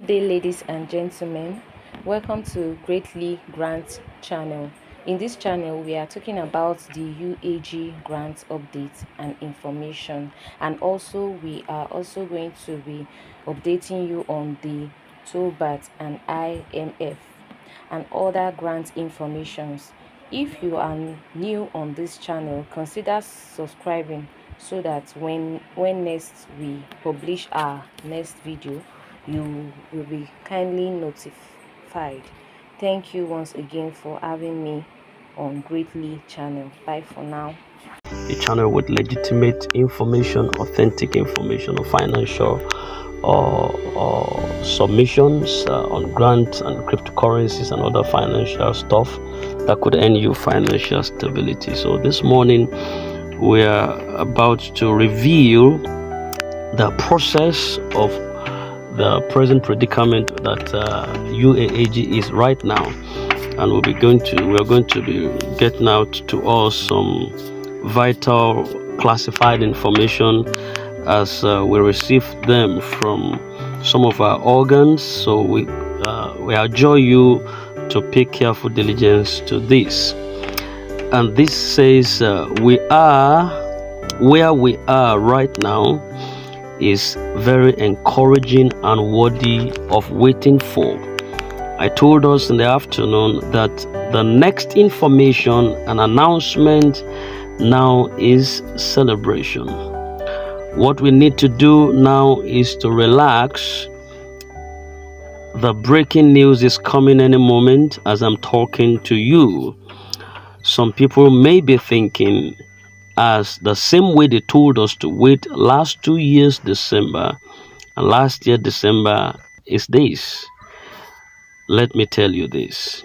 Good day, ladies and gentlemen. Welcome to Greatly Grant channel. In this channel, we are talking about the UAAG grant updates and information, and also we are also going to be updating you on the Theobarth and IMF and other grant informations. If you are new on this channel, consider subscribing so that when next we publish our next video, you will be kindly notified. Thank you once again for having me on Greatly channel. Bye for now. A channel with legitimate information, authentic information on financial or submissions on grants and cryptocurrencies and other financial stuff that could earn you financial stability. So this morning we are about to reveal the process of the present predicament that UAAG is right now, and we are going to be getting out to us some vital classified information as we receive them from some of our organs. So we adjure you to pay careful diligence to this. And this says we are where we are right now is very encouraging and worthy of waiting for. I told us in the afternoon that the next information and announcement now is celebration. What we need to do now is to relax. The breaking news is coming any moment as I'm talking to you. Some people may be thinking, as the same way they told us to wait last 2 years December and last year December is this. Let me tell you this.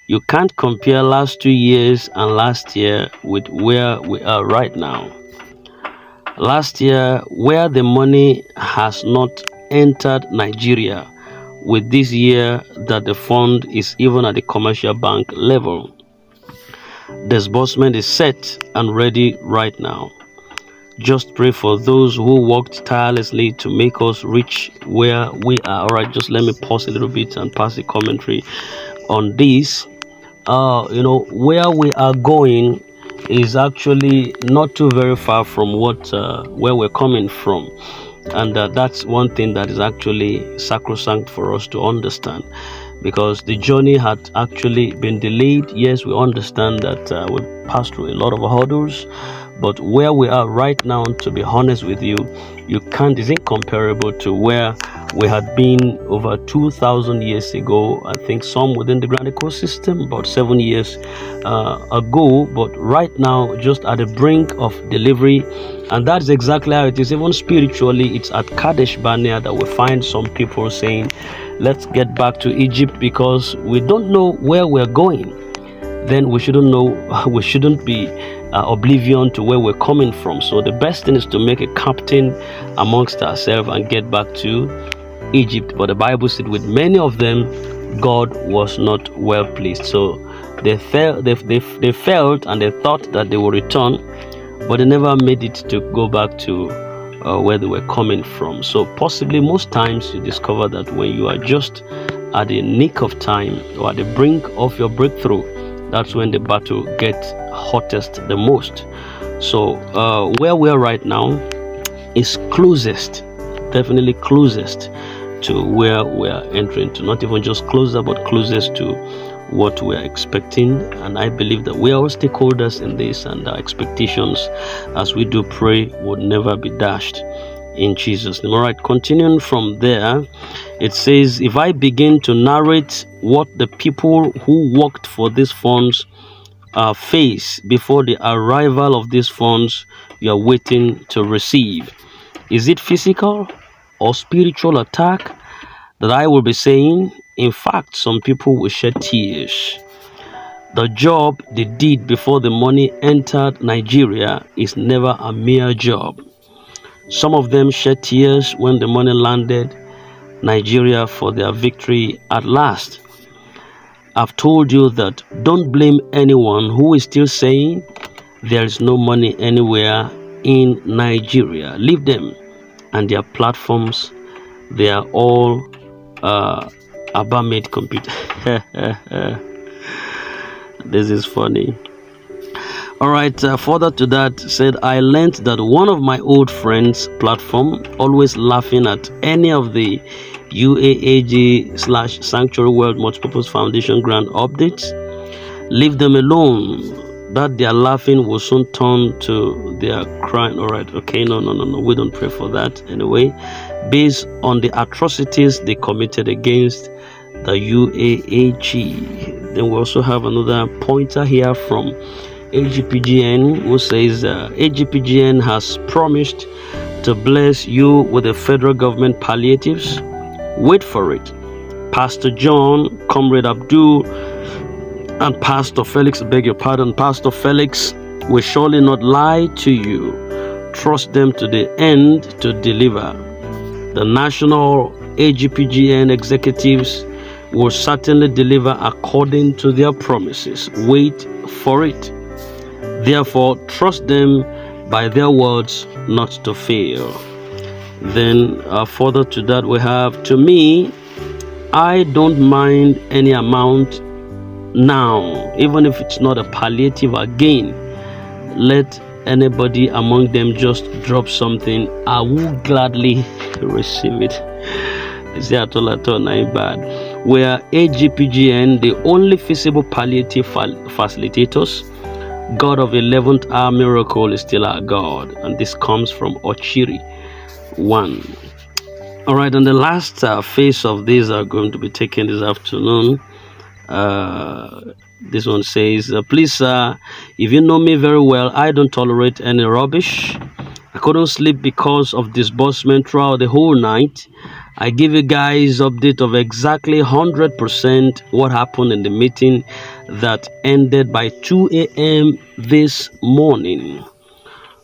You can't compare last 2 years and last year with where we are right now. Last year, where the money has not entered Nigeria, with this year that the fund is even at the commercial bank level. Disbursement is set and ready right now. Just pray for those who worked tirelessly to make us reach where we are. All right, just let me pause a little bit and pass the commentary on this. Where we are going is actually not too very far from where we're coming from, and that's one thing that is actually sacrosanct for us to understand, because the journey had actually been delayed. Yes, we understand that we passed through a lot of hurdles, but where we are right now, to be honest with you, is incomparable to where we had been over 2,000 years ago. I think some within the Grand ecosystem about 7 years ago, but right now just at the brink of delivery. And that's exactly how it is. Even spiritually, it's at Kadesh Barnea that we find some people saying, let's get back to Egypt because we don't know where we're going. Then we shouldn't be oblivion to where we're coming from. So the best thing is to make a captain amongst ourselves and get back to Egypt. But the Bible said with many of them, God was not well pleased. So they felt and they thought that they would return, but they never made it to go back to where they were coming from. So possibly most times you discover that when you are just at the nick of time or at the brink of your breakthrough, that's when the battle gets hottest the most. So where we are right now is closest, definitely closest to where we are entering to. Not even just closer, but closest to what we are expecting. And I believe that we are all stakeholders in this, and our expectations, as we do pray, would never be dashed in Jesus' name. All right, continuing from there, it says, if I begin to narrate what the people who worked for these funds face before the arrival of these funds you are waiting to receive, is it physical or spiritual attack that I will be saying? In fact, some people will shed tears. The job they did before the money entered Nigeria is never a mere job. Some of them shed tears when the money landed Nigeria for their victory at last. I've told you that don't blame anyone who is still saying there is no money anywhere in Nigeria. Leave them and their platforms. They are all Abba made computer. This is funny. All right, further to that, said, I learned that one of my old friends' platform, always laughing at any of the UAAG/Sanctuary World Multipurpose Foundation grant updates. Leave them alone. That their laughing will soon turn to their crying. All right, okay, no. We don't pray for that anyway. Based on the atrocities they committed against the UAAG. Then we also have another pointer here from AGPGN, who says AGPGN has promised to bless you with the federal government palliatives. Wait for it. Pastor John, Comrade Abdul, and Pastor Felix, beg your pardon, Pastor Felix will surely not lie to you. Trust them to the end to deliver. The national AGPGN executives will certainly deliver according to their promises. Wait for it. Therefore, trust them by their words not to fail. Then further to that we have, to me, I don't mind any amount now, even if it's not a palliative again. Let anybody among them just drop something. I will gladly receive it. We are AGPGN, the only feasible palliative facilitators. God of 11th hour miracle is still our God. And this comes from Ochiri 1. All right, and the last phase of these are going to be taken this afternoon. This one says, please, sir, if you know me very well, I don't tolerate any rubbish. I couldn't sleep because of disbursement throughout the whole night. I give you guys update of exactly 100% what happened in the meeting that ended by 2 a.m. this morning.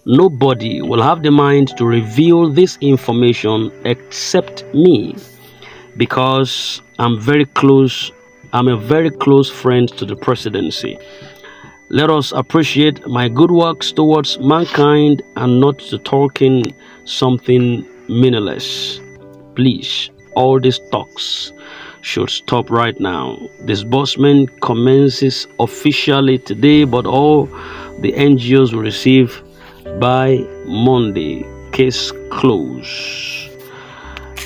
Nobody will have the mind to reveal this information except me, because I'm a very close friend to the presidency. Let us appreciate my good works towards mankind and not to talking something meaningless. Please, all these talks should stop right now. Disbursement commences officially today, but all the NGOs will receive by Monday. Case closed.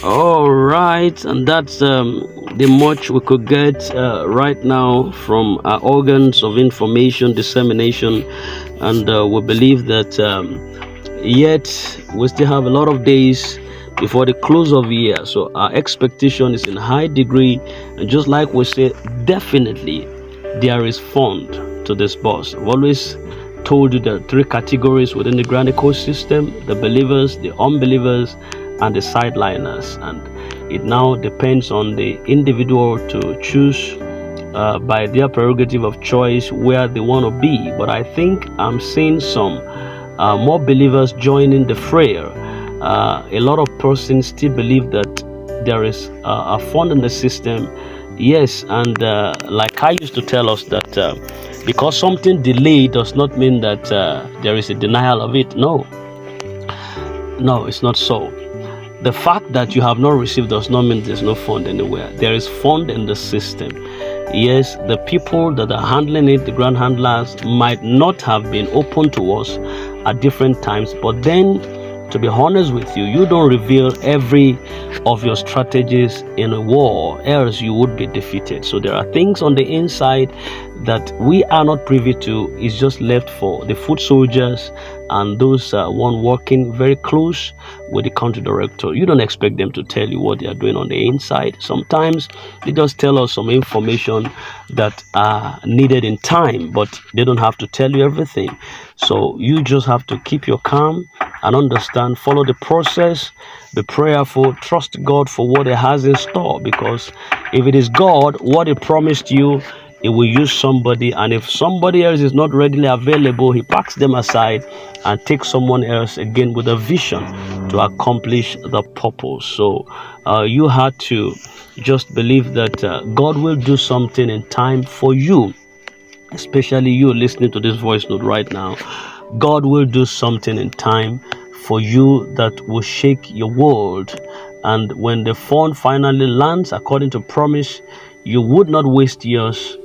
All right, and that's the much we could get right now from our organs of information dissemination, and we believe that yet we still have a lot of days before the close of the year, so our expectation is in high degree, and just like we said, definitely there is fund to disburse. I've always told you there are 3 categories within the grant ecosystem: the believers, the unbelievers, and the sideliners, and it now depends on the individual to choose by their prerogative of choice where they want to be. But I think I'm seeing some more believers joining the fray. A lot of persons still believe that there is a fund in the system. Yes, and like I used to tell us that because something delayed does not mean that there is a denial of it. No, it's not so. The fact that you have not received does not mean there's no fund anywhere. There is fund in the system. Yes, the people that are handling it, the grant handlers, might not have been open to us at different times, but then, to be honest with you, you don't reveal every of your strategies in a war, else you would be defeated. So there are things on the inside that we are not privy to. It's just left for the foot soldiers and those one working very close with the country director. You don't expect them to tell you what they are doing on the inside. Sometimes they just tell us some information that are needed in time, but they don't have to tell you everything. So you just have to keep your calm and understand, follow the process, be prayerful, trust God for what He has in store, because if it is God, what He promised you, He will use somebody, and if somebody else is not readily available, He packs them aside and takes someone else again with a vision to accomplish the purpose. So you had to just believe that God will do something in time for you, especially you listening to this voice note right now. God will do something in time for you that will shake your world And when the fund finally lands according to promise, you would not waste yours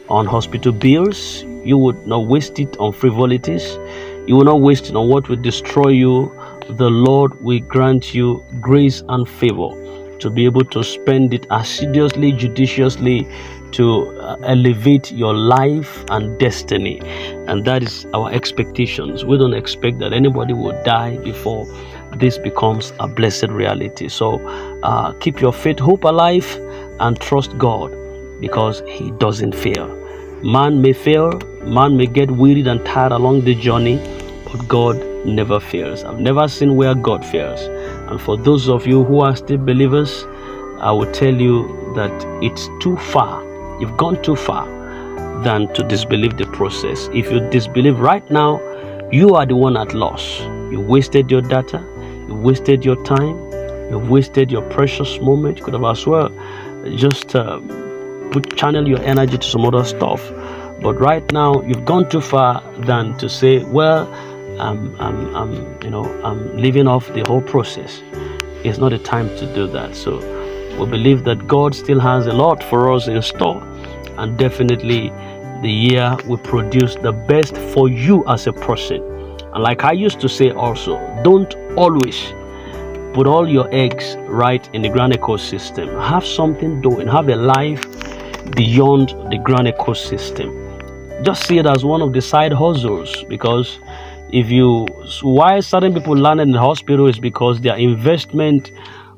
on hospital bills. You would not waste it on frivolities. You will not waste it on what will destroy you. The Lord will grant you grace and favor to be able to spend it assiduously, judiciously, to elevate your life and destiny. And that is our expectations. We don't expect that anybody will die before this becomes a blessed reality. So keep your faith, hope alive, and trust God, because He doesn't fail. Man may fail, man may get wearied and tired along the journey, but God never fails. I've never seen where God fails. And for those of you who are still believers, I will tell you that it's too far. You've gone too far than to disbelieve the process. If you disbelieve right now, you are the one at loss. You wasted your data, you wasted your time, you've wasted your precious moment. You could have as well just channel your energy to some other stuff. But right now, you've gone too far than to say, well, I'm leaving off the whole process. It's not a time to do that. So we believe that God still has a lot for us in store, and definitely the year will produce the best for you as a person. And like I used to say also, don't always put all your eggs right in the grand ecosystem. Have something doing, have a life beyond the grand ecosystem. Just see it as one of the side hustles, because why certain people landed in the hospital is because their investment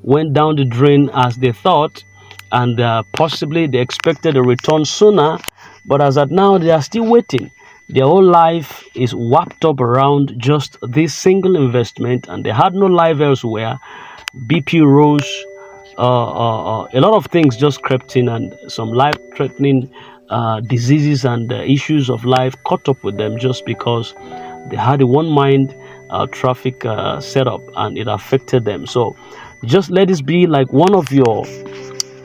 went down the drain as they thought, and possibly they expected a return sooner, but as at now they are still waiting. Their whole life is wrapped up around just this single investment, and they had no life elsewhere. BP rose, a lot of things just crept in, and some life-threatening diseases and issues of life caught up with them just because they had a one-mind traffic setup, and it affected them. So just let this be like one of your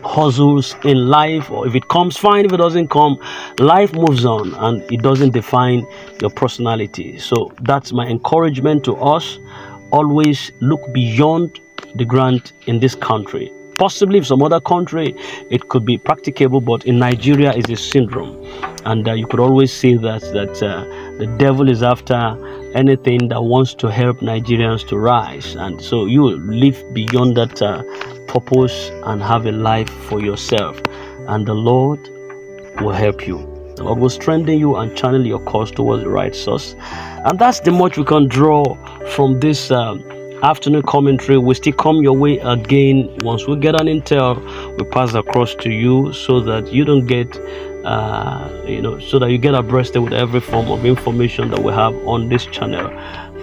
hustles in life, or if it comes, fine. If it doesn't come, life moves on, and it doesn't define your personality. So that's my encouragement to us. Always look beyond the grant in this country. Possibly if some other country it could be practicable, but in Nigeria is a syndrome, and you could always say that the devil is after anything that wants to help Nigerians to rise, and so you live beyond that purpose and have a life for yourself, and the Lord will help you. The Lord will strengthen you and channel your course towards the right source. And that's the much we can draw from this afternoon commentary. We still come your way again. Once we get an intel, we pass across to you, so that you don't get so that you get abreast with every form of information that we have on this channel.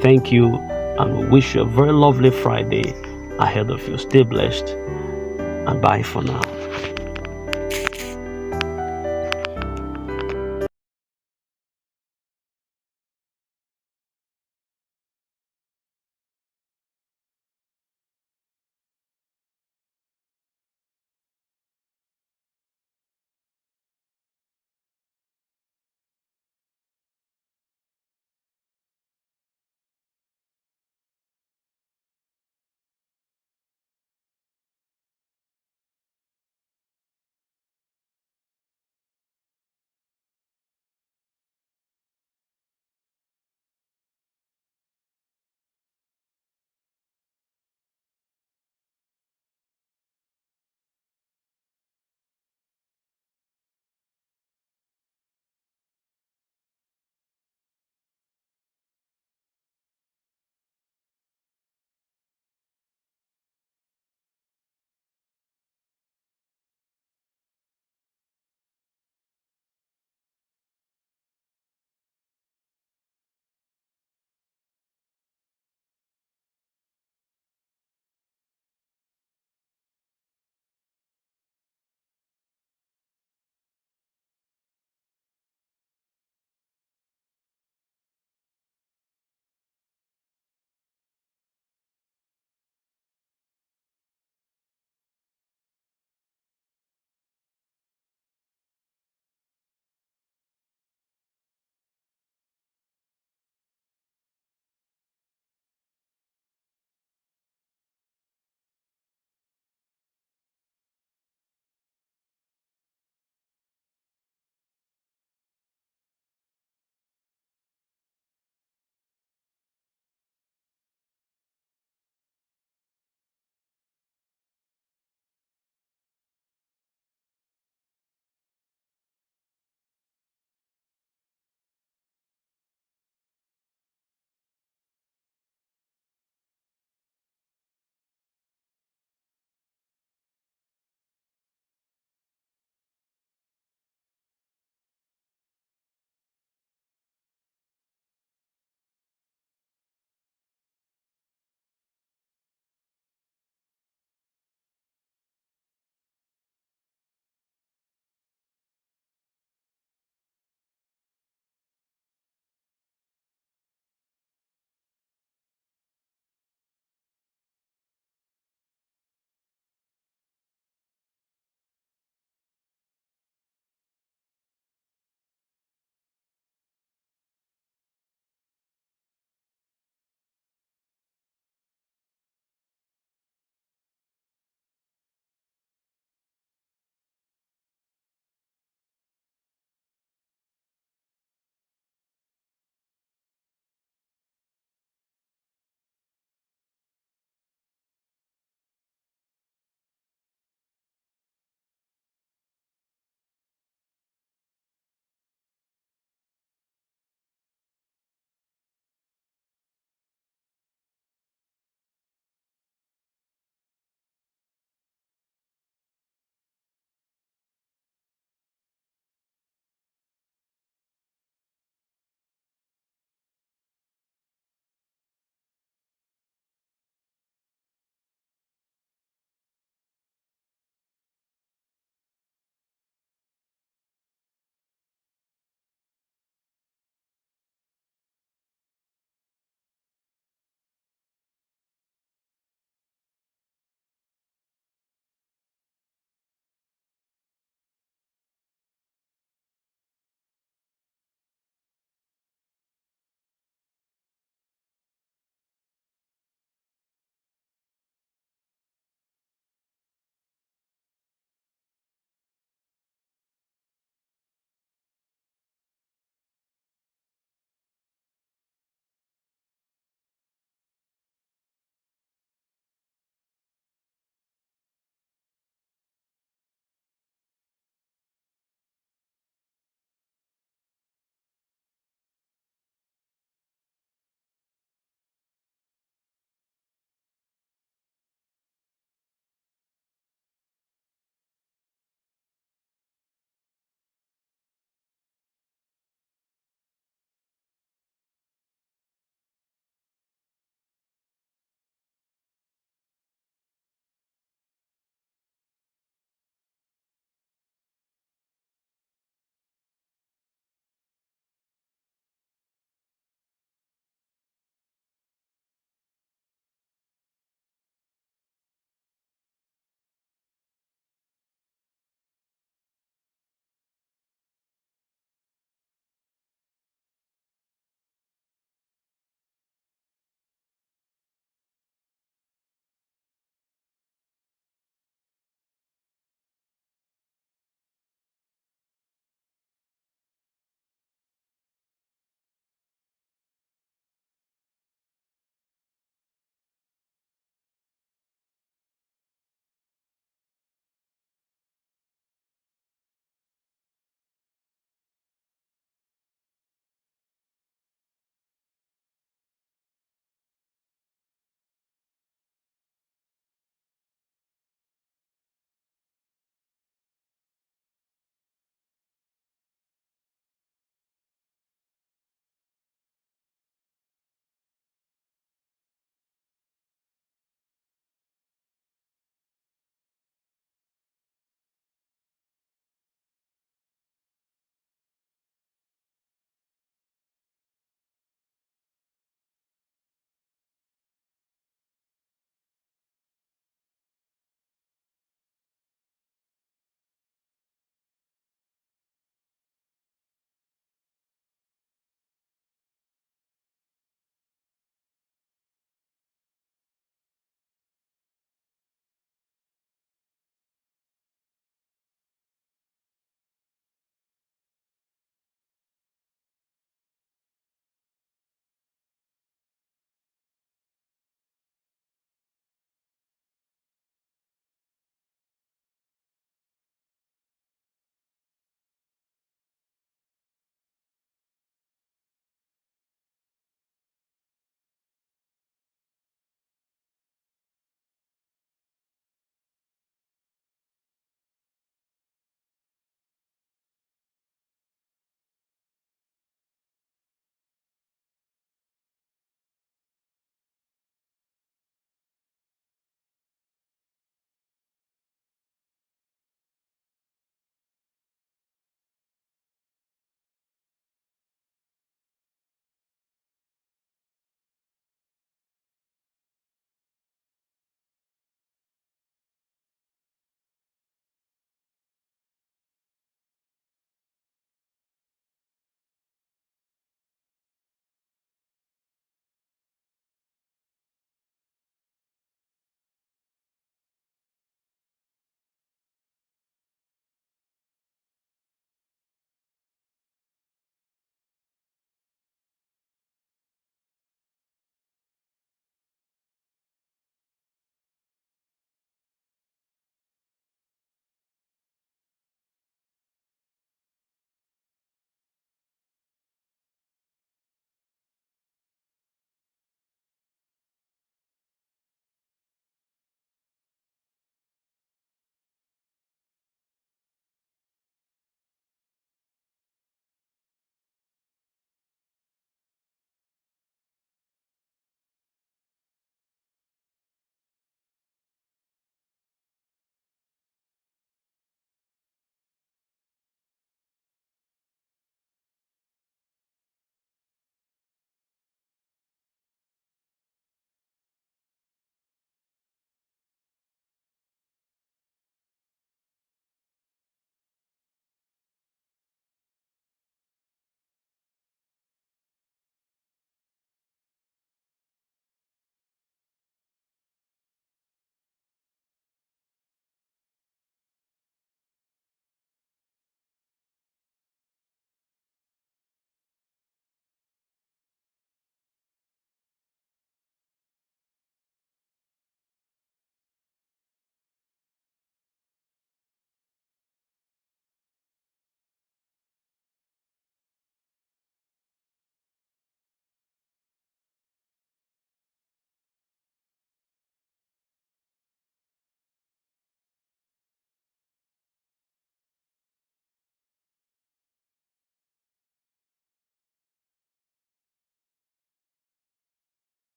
Thank you, and we wish you a very lovely Friday ahead of you. Stay blessed, and bye for now.